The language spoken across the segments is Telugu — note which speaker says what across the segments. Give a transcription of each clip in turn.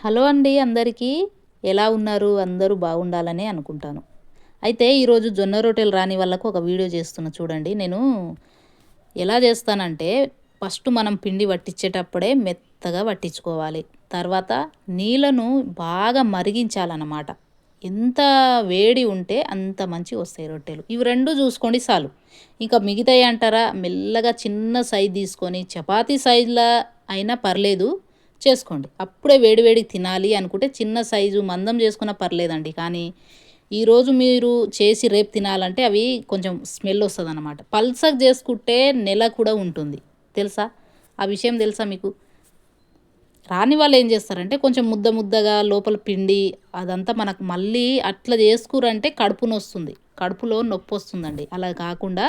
Speaker 1: హలో అండి అందరికీ. ఎలా ఉన్నారు? అందరూ బాగుండాలని అనుకుంటాను. అయితే ఈరోజు జొన్న రొట్టెలు రాని వాళ్ళకు ఒక వీడియో చేస్తున్నా చూడండి. నేను ఎలా చేస్తానంటే ఫస్ట్ మనం పిండి పట్టించేటప్పుడే మెత్తగా పట్టించుకోవాలి. తర్వాత నీళ్ళను బాగా మరిగించాలన్నమాట. ఎంత వేడి ఉంటే అంత మంచిగా వస్తాయి రొట్టెలు. ఇవి 2 చూసుకోండి చాలు. ఇంకా మిగతాయి అంటారా మెల్లగా చిన్న సైజ్ తీసుకొని చపాతీ సైజులా అయినా పర్లేదు చేసుకోండి. అప్పుడే వేడి వేడిగా తినాలి అనుకుంటే చిన్న సైజు మందం చేసుకున్నా పర్లేదండి. కానీ ఈరోజు మీరు చేసి రేపు తినాలంటే అవి కొంచెం స్మెల్ వస్తదనమాట. పల్చగా చేసుకుంటే నెల కూడా ఉంటుంది. తెలుసా? ఆ విషయం తెలుసా మీకు? రాని వాళ్ళు ఏం చేస్తారంటే కొంచెం ముద్ద ముద్దగా లోపల పిండి అదంతా మనకు మళ్ళీ అట్లా చేసుకురంటే కడుపు నొస్తుంది, కడుపులో నొప్పి వస్తుందండి. అలా కాకుండా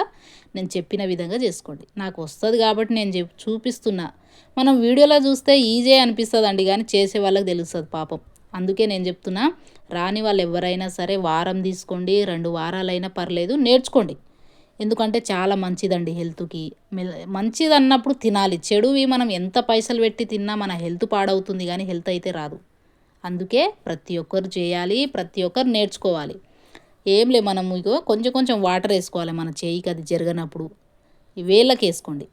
Speaker 1: నేను చెప్పిన విధంగా చేసుకోండి. నాకు వస్తుంది కాబట్టి నేను చూపిస్తున్నా. మనం వీడియోలో చూస్తే ఈజీ అనిపిస్తుందండి, కానీ చేసే వాళ్ళకి తెలుస్తుంది పాపం. అందుకే నేను చెప్తున్నా, రాని వాళ్ళు ఎవరైనా సరే వారం తీసుకోండి, 2 వారాలైనా పర్లేదు, నేర్చుకోండి. ఎందుకంటే చాలా మంచిదండి హెల్త్‌కి. మంచిది అన్నప్పుడు తినాలి. చెడువి మనం ఎంత పైసలు పెట్టి తిన్నా మన హెల్త్ పాడవుతుంది కానీ హెల్త్ అయితే రాదు. అందుకే ప్రతి ఒక్కరు చేయాలి, ప్రతి ఒక్కరు నేర్చుకోవాలి. ఏం లే, మనం ఇగో కొంచెం కొంచెం వాటర్ వేసుకోవాలి మన చేయికి అది జరగనప్పుడు. ఈ వేళ్ళకి వేసుకోండి.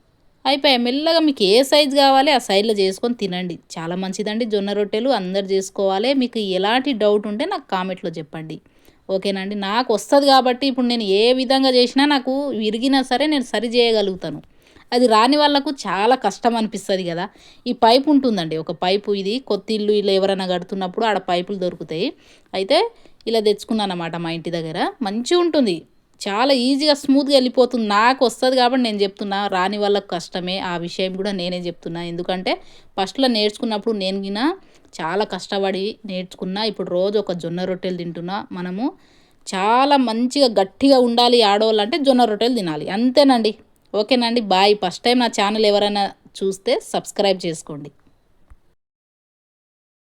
Speaker 1: అయిపోయాయి. మెల్లగా మీకు ఏ సైజు కావాలి ఆ సైజులో చేసుకొని తినండి. చాలా మంచిదండి జొన్న రొట్టెలు. అందరు చేసుకోవాలి. మీకు ఎలాంటి డౌట్ ఉంటే నాకు కామెంట్లో చెప్పండి. ఓకేనండి. నాకు వస్తుంది కాబట్టి ఇప్పుడు నేను ఏ విధంగా చేసినా నాకు విరిగినా సరే నేను సరి చేయగలుగుతాను. అది రాని వాళ్ళకు చాలా కష్టం అనిపిస్తుంది కదా. ఈ పైపు ఉంటుందండి, ఒక పైపు. ఇది కొత్త ఇల్లు ఇలా ఎవరైనా కడుతున్నప్పుడు ఆడ పైపులు దొరుకుతాయి. అయితే ఇలా తెచ్చుకున్నాను అన్నమాట మా ఇంటి దగ్గర. మంచిగా ఉంటుంది, చాలా ఈజీగా స్మూత్గా వెళ్ళిపోతుంది. నాకు వస్తుంది కాబట్టి నేను చెప్తున్నా. రాని వాళ్ళకు కష్టమే, ఆ విషయం కూడా నేనే చెప్తున్నా. ఎందుకంటే ఫస్ట్లో నేర్చుకున్నప్పుడు నేను గిన చాలా కష్టపడి నేర్చుకున్నా. ఇప్పుడు రోజు ఒక జొన్న రొట్టెలు తింటున్నా. మనము చాలా మంచిగా గట్టిగా ఉండాలి ఆడవాళ్ళు అంటే జొన్న రొట్టెలు తినాలి, అంతేనండి. ఓకేనండి. బాయ్. ఫస్ట్ టైం నా ఛానల్ ఎవరైనా చూస్తే సబ్స్క్రైబ్ చేసుకోండి.